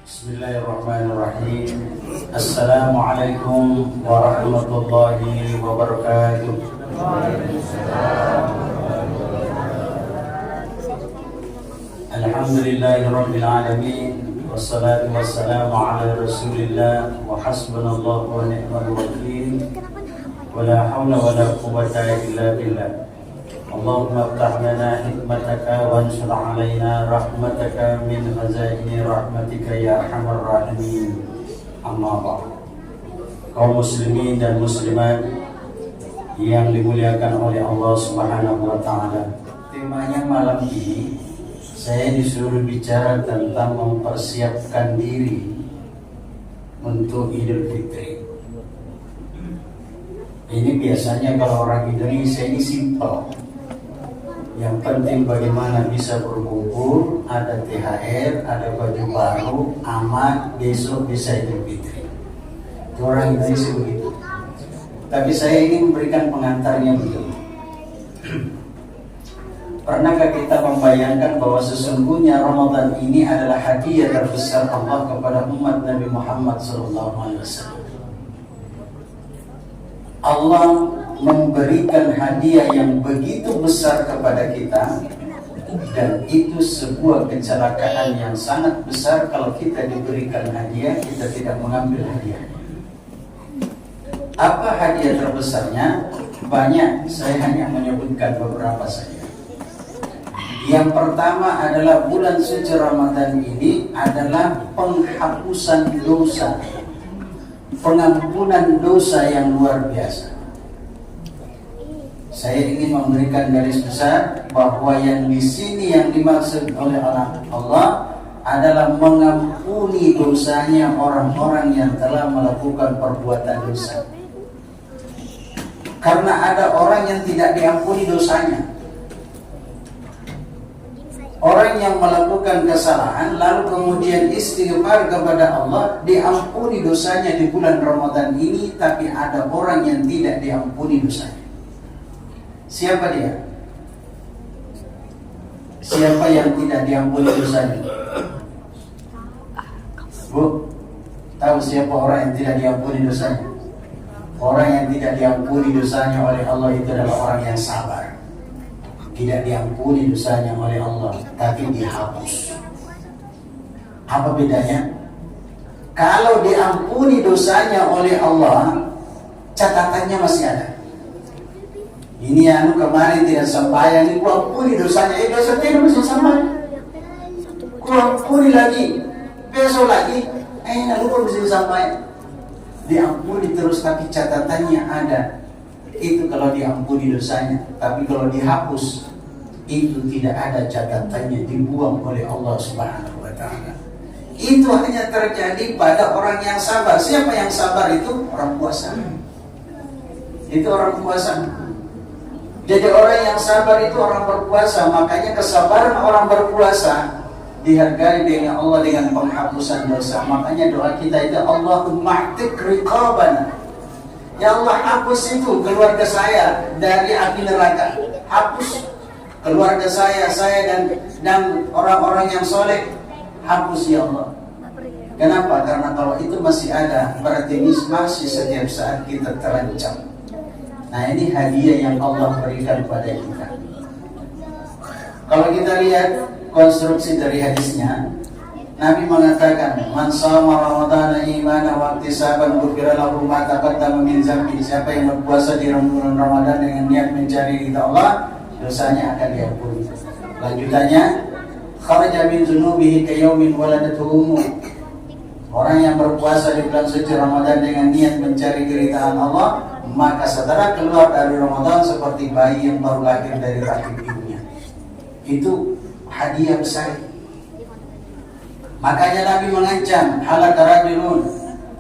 Bismillahirrahmanirrahim. Assalamualaikum warahmatullahi wabarakatuh. Alhamdulillahirabbil alamin. Wassalatu wassalamu ala Rasulillah wa hasbunallahu wa ni'mal wakeel. Wa la haula wa la quwwata illa billah. Allahumma aftah lana hikmataka wa ansur alaina rahmataka min khazaini rahmatika ya arhamar rahimin. Amma ba'd. Kaum muslimin dan muslimat yang dimuliakan oleh Allah Subhanahu wa taala. Temanya malam ini saya disuruh bicara tentang mempersiapkan diri untuk Idul Fitri. Ini biasanya kalau orang Indonesia ini simpel. Yang penting bagaimana bisa berkumpul, ada THR, ada baju baru, aman, besok bisa Idul Fitri. Itu orang Indonesia begitu. Tapi saya ingin memberikan pengantarnya begitu. Pernahkah kita membayangkan bahwa sesungguhnya Ramadan ini adalah hadiah terbesar Allah kepada umat Nabi Muhammad SAW. Allah memberikan hadiah yang begitu besar kepada kita, dan itu sebuah kecelakaan yang sangat besar kalau kita diberikan hadiah kita tidak mengambil hadiah. Apa hadiah terbesarnya? Banyak, saya hanya menyebutkan beberapa saja. Yang pertama adalah bulan suci Ramadan ini adalah penghapusan dosa, pengampunan dosa yang luar biasa. Saya ingin memberikan garis besar bahwa yang di sini yang dimaksud oleh Allah adalah mengampuni dosanya orang-orang yang telah melakukan perbuatan dosa. Karena ada orang yang tidak diampuni dosanya. Orang yang melakukan kesalahan lalu kemudian istighfar kepada Allah, diampuni dosanya di bulan Ramadan ini, tapi ada orang yang tidak diampuni dosanya. Siapa dia? Siapa yang tidak diampuni dosanya? Bu, tahu siapa orang yang tidak diampuni dosanya? Orang yang tidak diampuni dosanya oleh Allah itu adalah orang yang sabar. Tidak diampuni dosanya oleh Allah, tapi dihapus. Apa bedanya? Kalau diampuni dosanya oleh Allah, catatannya masih ada. Ini kemarin tidak sembahyang, ini ku ampuni dosanya, dosa tidak masih sembahyang. Ku ampuni lagi, besok lagi, lupa masih sembahyang. Diampuni terus, tapi catatannya ada. Itu kalau diampuni dosanya, tapi kalau dihapus, itu tidak ada catatannya, dibuang oleh Allah Subhanahu wa taala. Itu hanya terjadi pada orang yang sabar. Siapa yang sabar itu? Orang puasa. Itu orang puasa. Jadi orang yang sabar itu orang berpuasa. Makanya kesabaran orang berpuasa dihargai dengan Allah dengan penghapusan dosa. Makanya doa kita itu, Allahumma a'tiq riqabana. Ya Allah, hapus itu keluarga saya dari api neraka. Hapus keluarga saya dan orang-orang yang soleh. Hapus ya Allah. Kenapa? Karena kalau itu masih ada, berarti masih setiap saat kita terancam. Nah, ini hadiah yang Allah berikan pada kita. Kalau kita lihat konstruksi dari hadisnya, Nabi mengatakan, "Man shama Ramadhana imanan wa ihtisaban ghufira lahu ma taqaddama min dzambi." Siapa yang berpuasa di bulan Ramadan dengan niat mencari ridha Allah, dosanya akan diampuni. Lanjutannya, kharaja min dzunubihi kayaumin waladatuhu ummuh. Orang yang berpuasa di bulan suci Ramadan dengan niat mencari keridhaan Allah, maka saudara keluar dari Ramadan seperti bayi yang baru lahir dari rahim ibunya. Itu hadiah besar. Makanya Nabi mengancam, halaka rajulun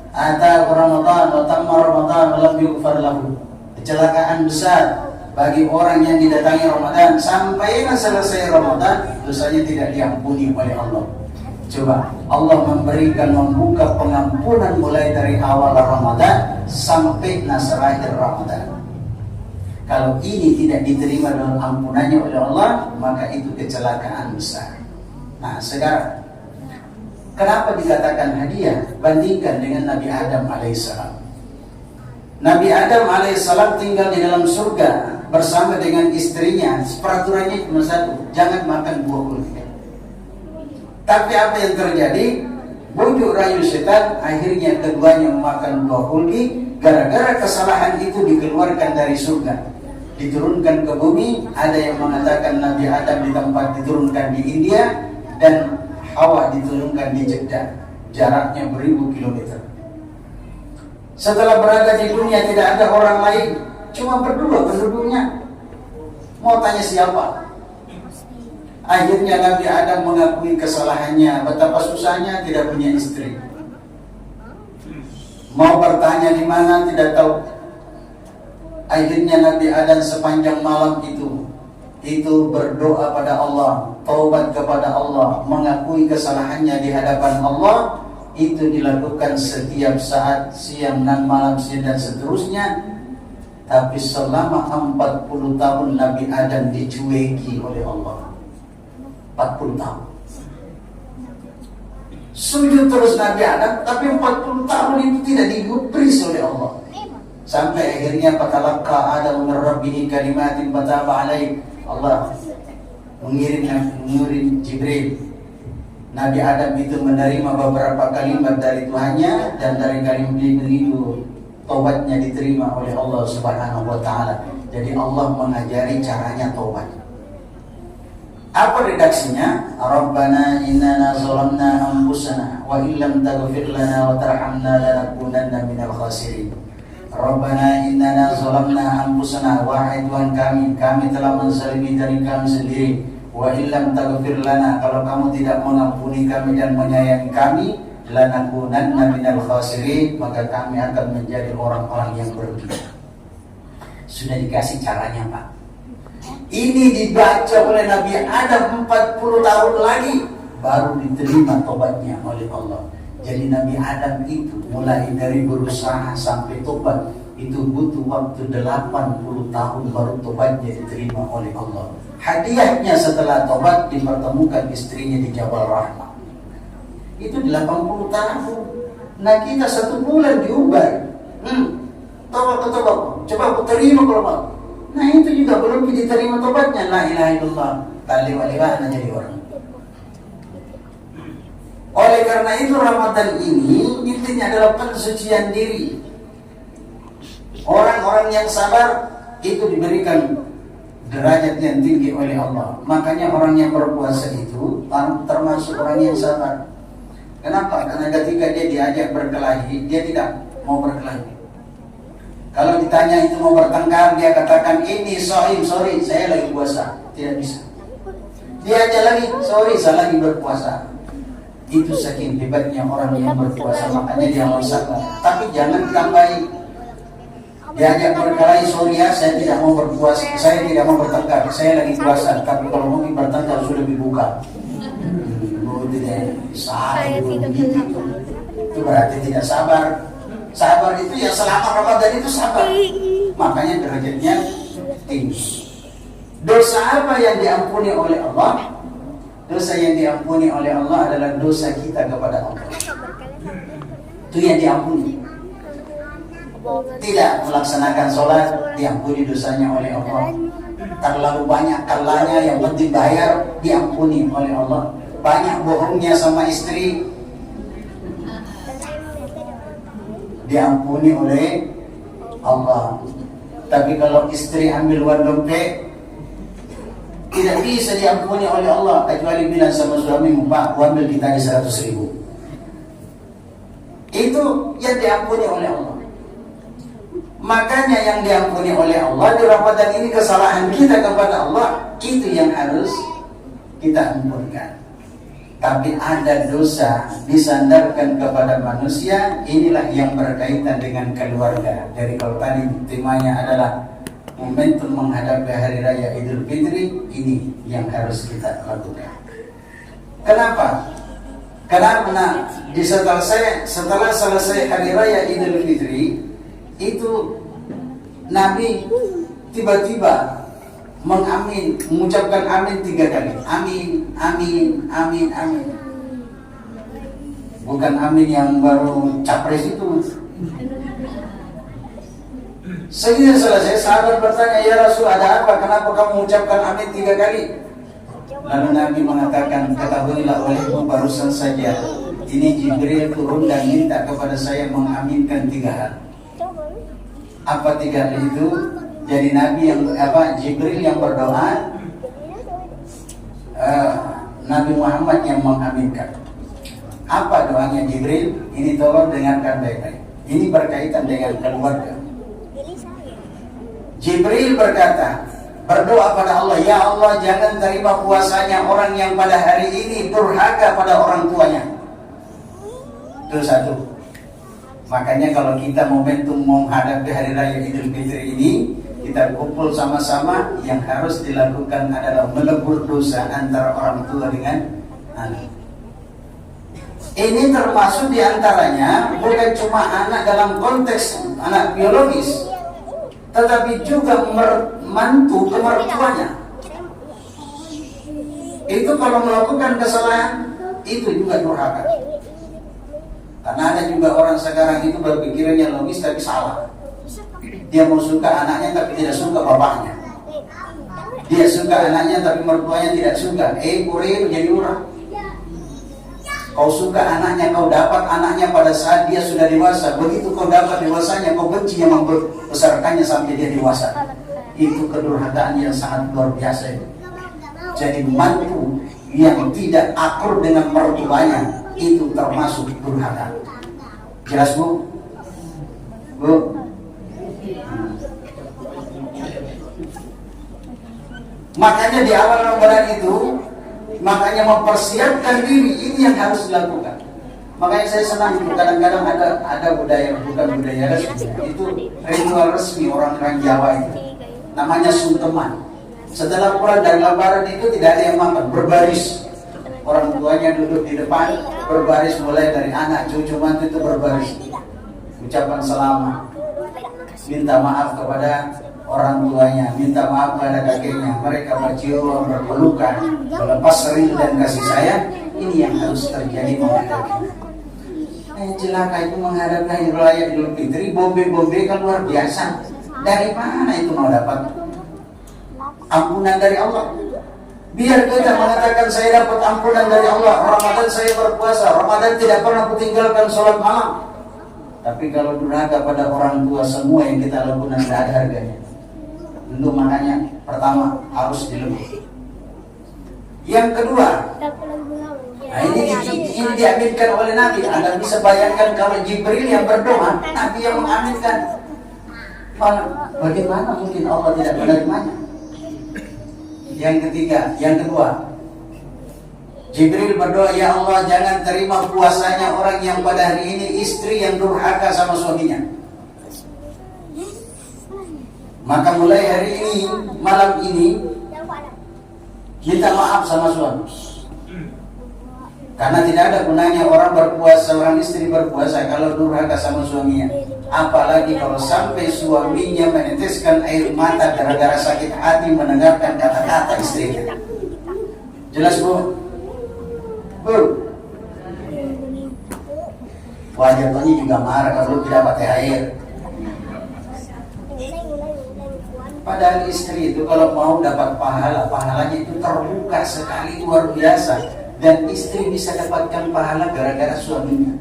ata Ramadan wa tamma Ramadan wa lam yughfar lahu. Kecelakaan besar bagi orang yang didatangi Ramadan sampai selesai Ramadan, dosanya tidak diampuni oleh Allah. Coba Allah membuka pengampunan mulai dari awal Ramadan sampai akhir Ramadan. Kalau ini tidak diterima dalam ampunannya oleh Allah, maka itu kecelakaan besar. Nah, sekarang Kenapa dikatakan hadiah? Bandingkan dengan Nabi Adam alaihissalam. Nabi Adam alaihissalam tinggal di dalam surga bersama dengan istrinya. Peraturannya cuma satu, jangan makan buah kulki. Tapi apa yang terjadi? Bujuk rayu setan, akhirnya keduanya memakan buah kulki. Gara-gara kesalahan itu dikeluarkan dari surga, diturunkan ke bumi. Ada yang mengatakan Nabi Adam di tempat diturunkan di India, dan Hawa diturunkan di Jeddah, jaraknya beribu kilometer. Setelah berada di dunia tidak ada orang lain, cuma berdua penduduknya. Mau tanya siapa? Akhirnya Nabi Adam mengakui kesalahannya, betapa susahnya tidak punya istri. Mau bertanya di mana tidak tahu. Akhirnya Nabi Adam sepanjang malam itu berdoa pada Allah, taubat kepada Allah, mengakui kesalahannya di hadapan Allah. Itu dilakukan setiap saat, siang dan malam, siang dan seterusnya. Tapi selama 40 tahun Nabi Adam dicueki oleh Allah. 40 tahun sujud terus Nabi Adam, tapi 40 tahun itu tidak digubris oleh Allah. Sampai akhirnya fatalaqqa Adam min rabbih kalimatin fataba alaihi. Allah mengirim Jibril. Nabi Adam itu menerima beberapa kalimat dari Tuhannya, dan dari kalimat itu taubatnya diterima oleh Allah Subhanahu wa taala. Jadi Allah mengajari caranya taubat. Apa redaksinya? Rabbana innana zalamna anfusana wa illam taghfir lana wa tarhamna lanakunanna minal khasirin. Rabbana innana zalamna anfusana, wahai Tuhan kami telah menzalimi diri kami sendiri. Wa illam taghfir lana, kalau kamu tidak mengampuni kami dan menyayangi kami, lanakunanna minal khasirin, maka kami akan menjadi orang-orang yang merugi. Sudah dikasih caranya, Pak. Ini dibaca oleh Nabi Adam 40 tahun lagi baru diterima tobatnya oleh Allah. Jadi Nabi Adam itu mulai dari berusaha sampai tobat itu butuh waktu 80 tahun baru tobatnya diterima oleh Allah. Hadiahnya setelah tobat dipertemukan istrinya di Jabal Rahmah. Itu 80 tahun. Nah kita 1 bulan diubar. Tobat, coba aku terima kalau mau. Nah itu juga belum diterima tobatnya. La ilaha illallah, tali-waliwah jadi orang. Oleh karena itu Ramadan ini intinya adalah pensucian diri. Orang-orang yang sabar itu diberikan derajat yang tinggi oleh Allah. Makanya orang yang berpuasa itu termasuk orang yang sabar. Kenapa? Karena ketika dia diajak berkelahi, dia tidak mau berkelahi. Kalau ditanya itu mau bertengkar, dia katakan ini sorry, saya lagi puasa. Tidak bisa. Dia aja lagi, sorry, saya lagi berpuasa. Itu saking hebatnya orang yang berpuasa, makanya dia harus sabar. Tapi jangan tambahi. Diajak berkelahi, sorry ya, saya tidak mau berpuasa, saya tidak mau bertengkar, saya lagi puasa. Tapi kalau mungkin bertengkar sudah dibuka. Itu berarti tidak sabar. Sabar itu ya selama Ramadan itu sabar. Makanya derajatnya tinggi. Dosa apa yang diampuni oleh Allah? Dosa yang diampuni oleh Allah adalah dosa kita kepada Allah. Itu yang diampuni. Tidak melaksanakan sholat, diampuni dosanya oleh Allah. Terlalu banyak kalanya, yang penting bayar, diampuni oleh Allah. Banyak bohongnya sama istri, diampuni oleh Allah. Tapi kalau istri ambil uang dompet, tidak bisa diampuni oleh Allah, kecuali bilang sama suamimu, Pak, ambil kita di 100.000. Itu yang diampuni oleh Allah. Makanya yang diampuni oleh Allah di Ramadan ini, kesalahan kita kepada Allah, itu yang harus kita ampunkan. Tapi ada dosa disandarkan kepada manusia, inilah yang berkaitan dengan keluarga. Dari kalau tadi temanya adalah momentum menghadapi Hari Raya Idul Fitri, ini yang harus kita lakukan. Kenapa? Karena setelah selesai Hari Raya Idul Fitri, itu Nabi tiba-tiba mengucapkan amin 3 kali. Amin, amin, amin, amin. bukan amin yang baru capres itu. Sesudah selesai, sahabat bertanya, ya Rasul, ada apa? Kenapa kamu mengucapkan amin 3 kali? Lalu Nabi mengatakan, ketahuilah olehmu barusan saja, ini Jibril turun dan minta kepada saya mengaminkan 3 hal. Apa 3 hal itu? Jadi Nabi yang Jibril yang berdoa, Nabi Muhammad yang mengaminkan. Apa doanya Jibril? Ini tolong dengarkan baik-baik. Ini berkaitan dengan keluarga. Jibril berkata, berdoa pada Allah, ya Allah, jangan terima puasanya orang yang pada hari ini durhaka pada orang tuanya. Itu satu. Makanya kalau kita momentum menghadapi hari raya Idul Fitri ini, kita kumpul sama-sama, yang harus dilakukan adalah melebur dosa antara orang tua dengan anak. Ini termasuk diantaranya bukan cuma anak dalam konteks anak biologis, tetapi juga mantu ke mertuanya. Itu kalau melakukan kesalahan, itu juga durhaka. Karena ada juga orang sekarang itu berpikirannya logis tapi salah. Dia mau suka anaknya tapi tidak suka bapaknya. Dia suka anaknya tapi mertuanya tidak suka. Kurir jadi orang. Kau suka anaknya, kau dapat anaknya pada saat dia sudah dewasa. Begitu kau dapat dewasanya, kau benci yang membesarkannya sampai dia dewasa. Itu kedurhakaan yang sangat luar biasa. Jadi mantu yang tidak akur dengan mertuanya, itu termasuk durhaka. Jelas Bu? Bu? Makanya di awal Ramadan itu, makanya mempersiapkan diri, ini yang harus dilakukan. Makanya saya senang itu, kadang-kadang ada budaya, bukan budaya resmi, itu ritual resmi orang Jawa itu, namanya sungkeman. Setelah pulang dari lebaran itu tidak ada yang makan, berbaris. Orang tuanya duduk di depan, berbaris, mulai dari anak, cucu, mantu itu berbaris. Ucapan selamat, minta maaf kepada orang tuanya, minta maaf kepada kakeknya, mereka berciuman, berpelukan, melepas sering dan kasih sayang. Ini yang harus terjadi menghadapi. Celaka itu menghadapi hari raya Idul Fitri, bombe-bombe kan luar biasa. Dari mana itu mau dapat ampunan dari Allah? Biar kita mengatakan saya dapat ampunan dari Allah, Ramadan saya berpuasa, Ramadan tidak pernah kutinggalkan sholat malam. Tapi kalau durhaka pada orang tua, semua yang kita lakukan tidak ada harganya. Tentu makanya pertama harus dilebur. Yang kedua, nah ini diaminkan oleh Nabi. Anda bisa bayangkan kalau Jibril yang berdoa, Nabi yang mengaminkan. Bagaimana mungkin Allah tidak menerimanya? Yang kedua, Jibril berdoa, ya Allah, jangan terima puasanya orang yang pada hari ini istri yang durhaka sama suaminya. Maka mulai hari ini, malam ini, minta maaf sama suami. Karena tidak ada gunanya orang berpuasa, seorang istri berpuasa kalau durhaka sama suaminya. Apalagi kalau sampai suaminya meneteskan air mata gara-gara sakit hati mendengarkan kata-kata istrinya. Jelas Bu? Bu? Wajah Tony juga marah kalau tidak dapat THR. Padahal istri itu kalau mau dapat pahala, pahalanya itu terbuka sekali, luar biasa. Dan istri bisa dapatkan pahala gara-gara suaminya.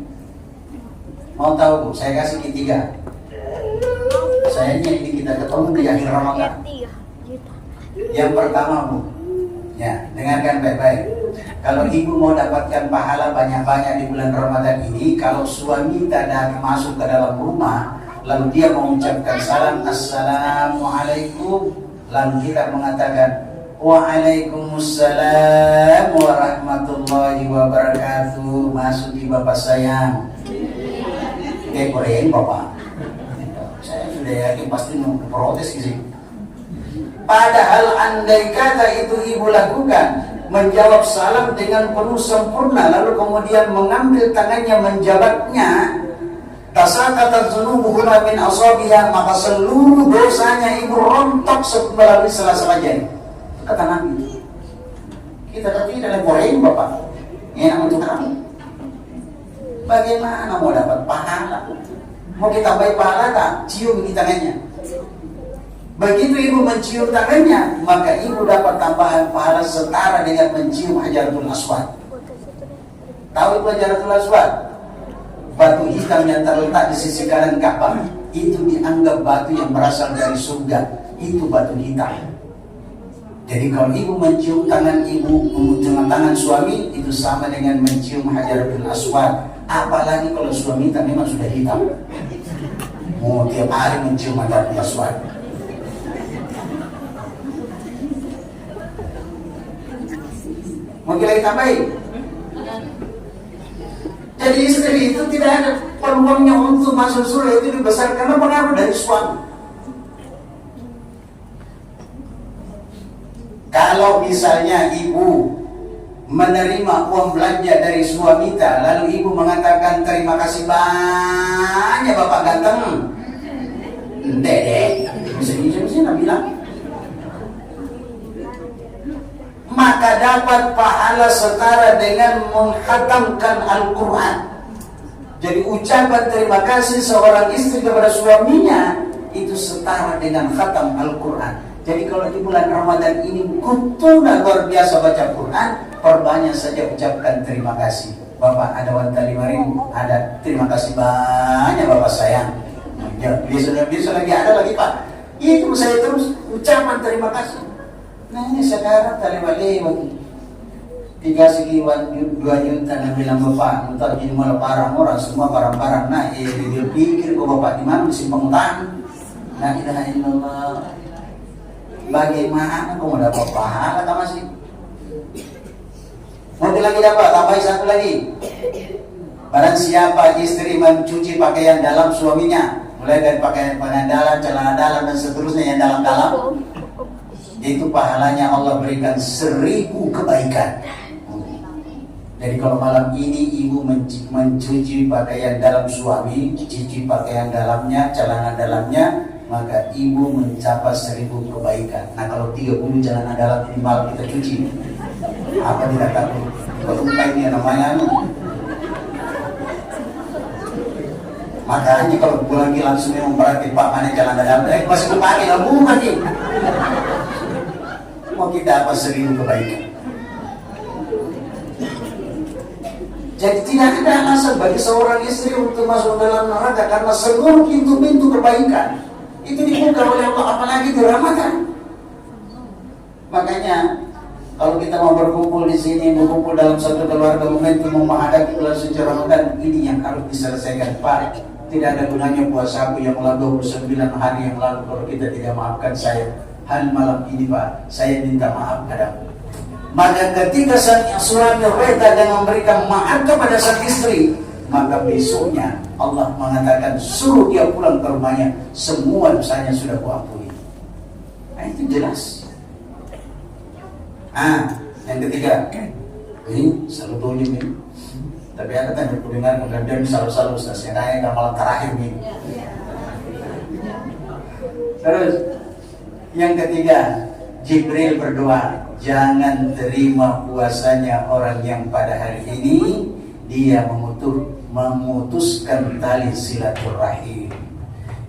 Mau tahu Bu, saya kasih ketiga. Sayangnya ini kita ketemu di akhir Ramadan. Yang pertama Bu, ya dengarkan baik-baik. Kalau ibu mau dapatkan pahala banyak-banyak di bulan Ramadan ini, kalau suami tidak masuk ke dalam rumah, lalu dia mengucapkan salam, assalamualaikum, lalu kita mengatakan waalaikumsalam warahmatullahi wabarakatuh, masuki bapak sayang. Kayak Korean bapak, saya sudah yakin pasti mau protes gitu. Padahal andai kata itu ibu lakukan, menjawab salam dengan penuh sempurna, lalu kemudian mengambil tangannya menjabatnya, tasaqatat dzunubuhuma min asabiha, maka seluruh dosanya ibu rontok melalui sela-sela jari. Kata Nabi. Kita tapi dalam Korean bapak, enak untuk kamu. Bagaimana mau dapat pahala? Mau kita baik pahala tak? Cium di tangannya. Begitu ibu mencium tangannya, maka ibu dapat tambahan pahala setara dengan mencium Hajaratul Aswad. Tahu itu Hajaratul Aswad? Batu hitam yang terletak di sisi kanan Ka'bah. Itu dianggap batu yang berasal dari surga. Itu batu hitam. Jadi kalau ibu mencium tangan ibu, mencium tangan suami, itu sama dengan mencium Hajaratul Aswad. Apalagi kalau suami kita memang sudah hitam. Mau tiap hari mencium Hajaratul Aswad. Mau kita tambahin? Jadi istri itu tidak ada peluangnya untuk masuk surga itu besar karena pengaruh dari suami. Kalau misalnya ibu menerima uang belanja dari suami kita, lalu ibu mengatakan terima kasih banyak bapak ganteng, dedek, bisa bilang, maka dapat pahala setara dengan menghatamkan Al-Quran. Jadi ucapan terima kasih seorang istri kepada suaminya itu setara dengan khatam Al-Quran. Jadi kalau di bulan Ramadan ini kutuna luar biasa baca Quran, perbanyak saja ucapkan terima kasih. Bapak ada wantali marim, ada terima kasih banyak bapak sayang. Ya, besok lagi ada lagi pak. Itu saya terus ucapan terima kasih. Nah ini sekarang tali balik 3 segi 2 juta dan bilang bapak untuk jadi malah barang orang semua barang-barang. Nah dia pikir kok bapak di mana simpang utang. Nah ilaha illallah. Bagaimana kau mau dapat pahala tak masih? Nanti lagi dapat tambah satu lagi. Barang siapa istri mencuci pakaian dalam suaminya, mulai dari pakaian dalam, celana dalam dan seterusnya yang dalam-dalam, itu pahalanya Allah berikan 1000 kebaikan. Jadi kalau malam ini ibu mencuci pakaian dalam suami, cuci pakaian dalamnya, celana dalamnya, maka ibu mencapai 1000 kebaikan. Nah kalau 30 celana dalam ini malam kita cuci, apa tidak takut? Kalau ini namanya makanya kalau pulang langsung memang berarti pak mana celana dalam, masih kepakai lah bukan nih. Mau kita apa 1000 kebaikan. Jadi tidak ada alasan bagi seorang istri untuk masuk dalam neraka karena seluruh pintu-pintu kebaikan itu dibuka oleh Allah, apalagi di Ramadan. Makanya kalau kita mau berkumpul di sini, berkumpul dalam satu keluarga momentum menghadapi bulan suci Ramadan, ini yang harus diselesaikan Pak. Tidak ada gunanya puasa aku yang lalu 29 hari yang lalu kalau kita tidak maafkan saya. Hari malam ini Pak, saya minta maaf padamu. Maka ketika suami reda dan memberikan maaf kepada sang istri, maka besoknya Allah mengatakan suruh dia pulang ke rumahnya, semua dosanya sudah kuampuni. Nah itu jelas. Yang ketiga, ini selalu tunjuk ini. Tapi ada kan dengar kemudian selalu Ustaz, yang nanya malam terakhir ini. Terus yang ketiga, Jibril berdoa, jangan terima puasanya orang yang pada hari ini dia memutuskan tali silaturahim.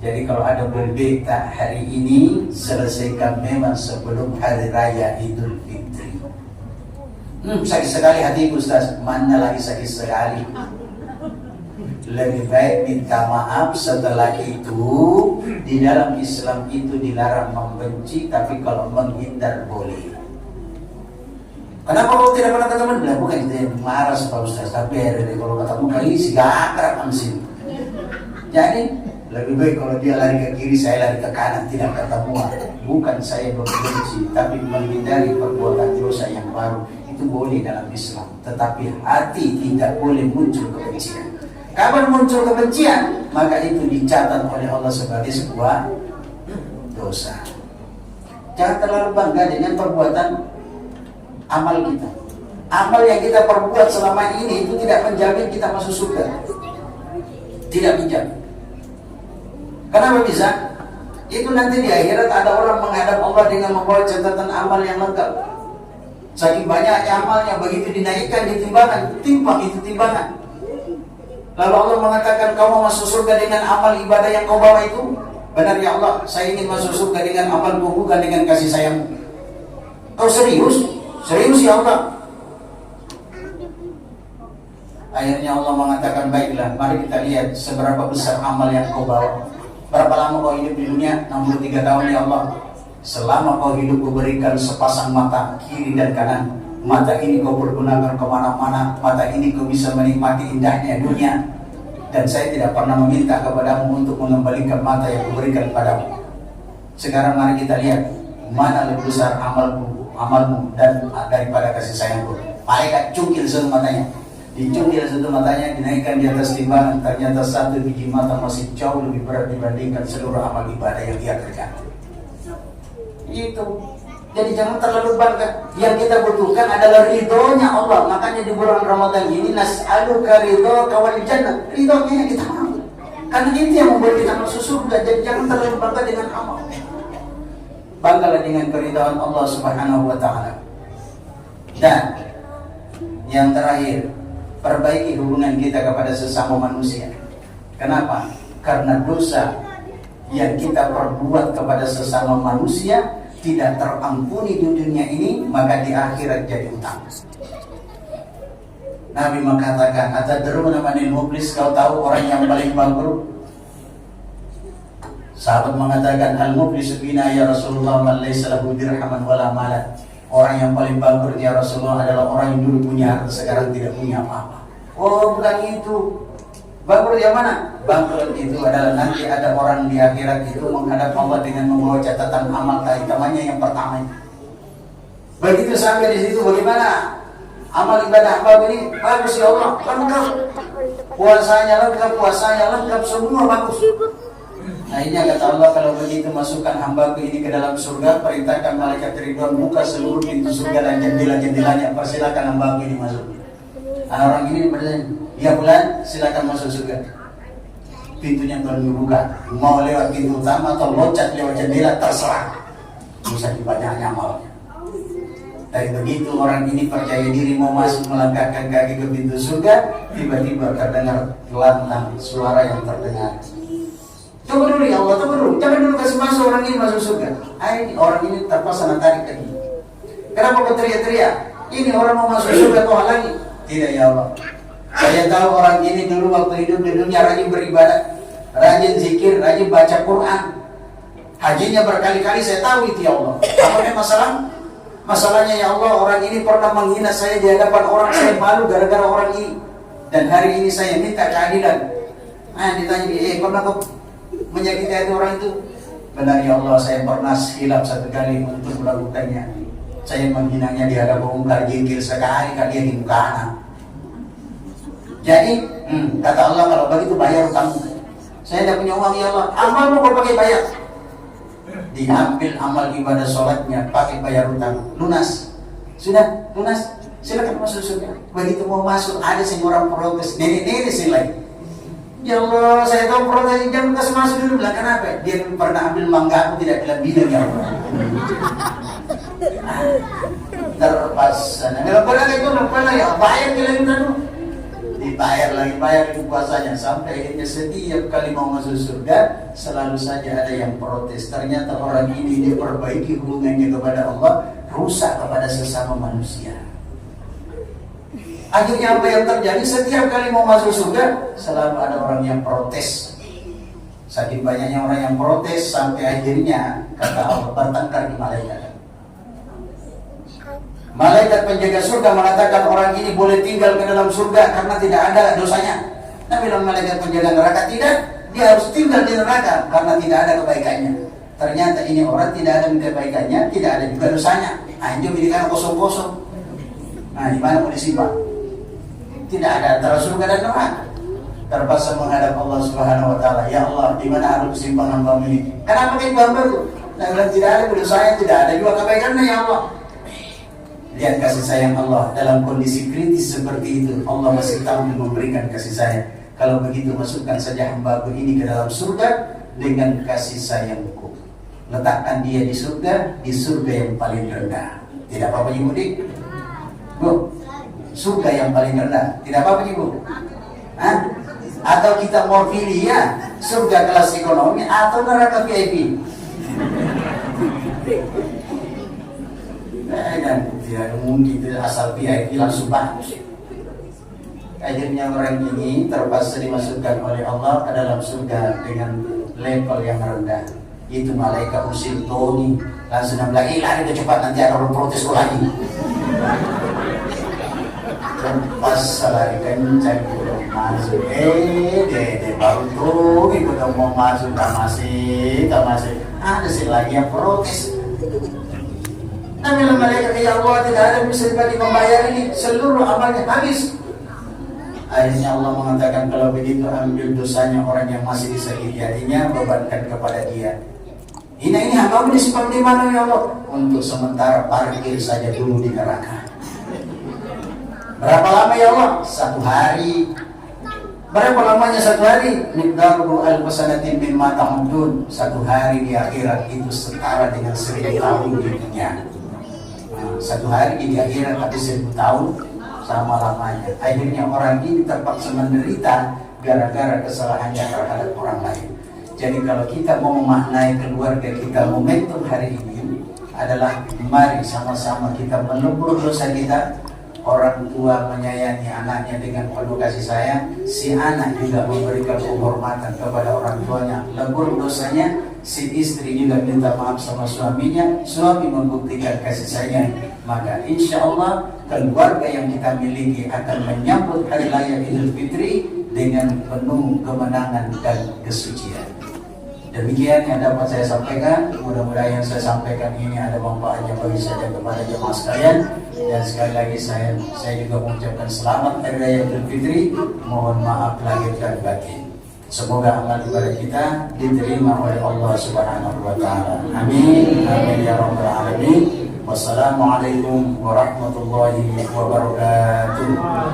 Jadi kalau ada berbeda hari ini, selesaikan memang sebelum hari raya Idul Fitri. Sakit sekali hati Ustaz, mana lagi sakit sekali. Lebih baik minta maaf. Setelah itu di dalam Islam itu dilarang membenci, tapi kalau menghindar boleh. Kenapa kau tidak pernah ketemu? Bilang bukan itu yang marah Pak Ustaz, tapi kalau ketemu kali si akrab amsin. Jadi lebih baik kalau dia lari ke kiri, saya lari ke kanan, tidak ketemu. Bukan saya berbenci, tapi menghindari perbuatan dosa yang baru. Itu boleh dalam Islam, tetapi hati tidak boleh muncul kebencian. Kapan muncul kebencian, maka itu dicatat oleh Allah sebagai sebuah dosa. Jangan terlalu bangga dengan perbuatan amal kita. Amal yang kita perbuat selama ini itu tidak menjamin kita masuk surga. Tidak menjamin. Kenapa bisa? Itu nanti di akhirat ada orang menghadap Allah dengan membawa catatan amal yang lengkap. Saking banyaknya amalnya, begitu dinaikkan di timbangan, timpang itu timbangan. Lalu Allah mengatakan, kau mau masuk surga dengan amal ibadah yang kau bawa itu? Benar ya Allah, saya ingin masuk surga dengan amalku, bukan dengan kasih sayangmu. Kau serius? Serius ya Allah? Akhirnya Allah mengatakan, baiklah, mari kita lihat seberapa besar amal yang kau bawa. Berapa lama kau hidup di dunia? 63 tahun ya Allah. Selama kau hidup, kau berikan sepasang mata, kiri dan kanan. Mata ini kau pergunakan kemana-mana. Mata ini kau bisa menikmati indahnya dunia. Dan saya tidak pernah meminta kepadamu untuk mengembalikan mata yang kau berikan padamu. Sekarang mari kita lihat, mana lebih besar amalmu dan daripada kasih sayangku. Malaikat cungkil satu matanya. Dicungkil satu matanya, dinaikkan di atas timbangan. Ternyata satu biji mata masih jauh lebih berat dibandingkan seluruh amal ibadah yang dia kerjakan. Itu. Jadi jangan terlalu bangga. Yang kita butuhkan adalah ridhonya Allah. Makanya di bulan Ramadan ini, nas'aluka ridhoka wal jannah. Ridhonya yang kita mau. Karena itu yang membuat kita masuk surga. Jadi jangan terlalu bangga dengan amal. Banggalah dengan keridhaan Allah Subhanahu wa ta'ala. Dan yang terakhir, perbaiki hubungan kita kepada sesama manusia. Kenapa? Karena dosa yang kita perbuat kepada sesama manusia tidak terampuni di dunia ini, maka di akhirat jadi utang. Nabi mengatakan, atadruna manil muflis, kau tahu orang yang paling bangkrut? Sahabat mengatakan, al-muflisu bina ya Rasulullah man laysa lahu dirhaman wala malan. Orang yang paling bangkrut ya Rasulullah adalah orang yang dulu punya harta, sekarang tidak punya apa-apa. Oh, bukan itu. Bangkrut yang mana? Bangkrut itu adalah nanti ada orang di akhirat itu menghadap Allah dengan membawa catatan amal hitamnya yang pertama. Begitu sampai di situ, bagaimana amal ibadah hamba ini? Bagus ya Allah, lengkap. Puasanya lengkap, semua bagus. Akhirnya kata Allah, kalau begitu masukkan hambaku ini ke dalam surga, perintahkan malaikat Ridwan buka seluruh pintu surga dan jendela-jendelanya, persilakan hambaku ini masuk. Nah, orang ini bertanya, ya bulan, silakan masuk surga. Pintunya belum dibuka, mau lewat pintu utama atau loncat lewat jendela, terserah. Bisa dibanyaknya amalnya. Dari begitu orang ini percaya diri mau masuk, melangkahkan kaki ke pintu surga, tiba-tiba terdengar lantang suara yang terdengar. Coba dulu ya Allah, jangan dulu kasih masuk orang ini masuk surga. Orang ini terpaksa tarik lagi. Kenapa kau teriak-teriak? Ini orang mau masuk surga kau lagi? Tidak ya Allah. Saya tahu orang ini dulu waktu hidup di dunia rajin beribadah, rajin zikir, rajin baca Quran. Hajinya berkali-kali, saya tahu itu ya Allah. Apa yang masalah? Masalahnya ya Allah, orang ini pernah menghina saya di hadapan orang, saya malu gara-gara orang ini. Dan hari ini saya minta keadilan. Ditanya, pernah kau menyakiti hati orang itu? Benar ya Allah, saya pernah silap satu kali untuk melakukannya. Saya menghinanya di hadapan umum, jengkel sekali dia di muka anak. Jadi, kata Allah, kalau begitu bayar utangmu. Saya tidak punya uang ya Allah. Amalmu kau pakai bayar. Diambil amal ibadah sholatnya, pakai bayar utang. Lunas. Sudah, lunas. Silakan masuk surga. Begitu mau masuk, ada seorang protes. Nenek-nenek silai. Ya Allah, saya tahu protes, jangan kasih masuk dulu. Lah kenapa? Dia pernah ambil mangga, aku tidak bilang ya Allah. Terpaksa. Kalau pernah itu, ya bayar lagi dulu. Dibayar lagi puasanya sampai akhirnya setiap kali mau masuk surga selalu saja ada yang protes. Ternyata orang ini dia perbaiki hubungannya kepada Allah, rusak kepada sesama manusia. Akhirnya apa yang terjadi? Setiap kali mau masuk surga selalu ada orang yang protes. Saking banyaknya orang yang protes sampai akhirnya kata Allah bertengkar di malaikat. Malaikat penjaga surga mengatakan orang ini boleh tinggal ke dalam surga karena tidak ada dosanya. Tapi malaikat penjaga neraka tidak, dia harus tinggal di neraka karena tidak ada kebaikannya. Ternyata ini orang tidak ada kebaikannya, tidak ada juga dosanya. Anjum ini kan kosong-kosong. Nah, di mana mau disimpan? Tidak ada antara surga dan neraka. Terpaksa menghadap Allah Subhanahu wa taala. Ya Allah, di mana harus simpan hamba ini? Kenapa kita hamba itu? Dan tidak ada dosanya, tidak ada juga kebaikannya ya Allah. Lihat kasih sayang Allah dalam kondisi kritis seperti itu. Allah masih tahu memberikan kasih sayang. Kalau begitu masukkan saja hamba-Ku ini ke dalam surga dengan kasih sayangku. Letakkan dia di surga yang paling rendah. Tidak apa-apa Ibu Dik? Bu, surga yang paling rendah. Tidak apa-apa Ibu? Atau kita mau pilih ya surga kelas ekonomi atau neraka VIP? Dan tidak mungkin asal VIP langsung bagus. Akhirnya orang ini terpaksa dimasukkan oleh Allah ke dalam surga dengan level yang rendah. Itu malaikat usil Tony langsung bilang, lari cepat nanti ada orang protes lagi. Pas lari kencang belum masuk, dede baru tuh ikut mau masuk, tak masih, ada sih lagi yang protes. Namanya malaikat, ya Allah tidak ada bisa dibagi membayar ini, seluruh amalnya habis. Akhirnya Allah mengatakan, kalau begitu ambil dosanya orang yang masih disakiti hatinya, bebankan kepada dia. Ini hambamu disimpan di mana ya Allah? Untuk sementara parkir saja dulu di neraka. Berapa lama ya Allah? 1 hari. Berapa lamanya 1 hari? Miqdaru alfasanatin mimma ta'udun. 1 hari di akhirat itu setara dengan 1000 tahun di dunia. 1 hari di akhirat tapi 1000 tahun sama lamanya. Akhirnya orang ini terpaksa menderita gara-gara kesalahannya terhadap orang lain. Jadi kalau kita mau memaknai keluarga kita, momentum hari ini adalah mari sama-sama kita melebur dosa kita. Orang tua menyayangi anaknya dengan penuh kasih sayang, si anak juga memberikan penghormatan kepada orang tuanya, lebur dosanya. Si istri juga minta maaf sama suaminya, suami membuktikan kasih sayang. Maka insya Allah keluarga yang kita miliki akan menyambut hari raya Idul Fitri dengan penuh kemenangan dan kesucian. Demikian yang dapat saya sampaikan. Mudah-mudahan yang saya sampaikan ini ada manfaatnya bagi saya dan kepada jemaah sekalian. Dan sekali lagi saya juga mengucapkan selamat Hari Raya Idul Fitri. Mohon maaf lahir dan batin. Semoga amal ibadah kita diterima oleh Allah Subhanahu wa taala. Amin. Amin ya rabbal alamin. Wassalamualaikum warahmatullahi wabarakatuh.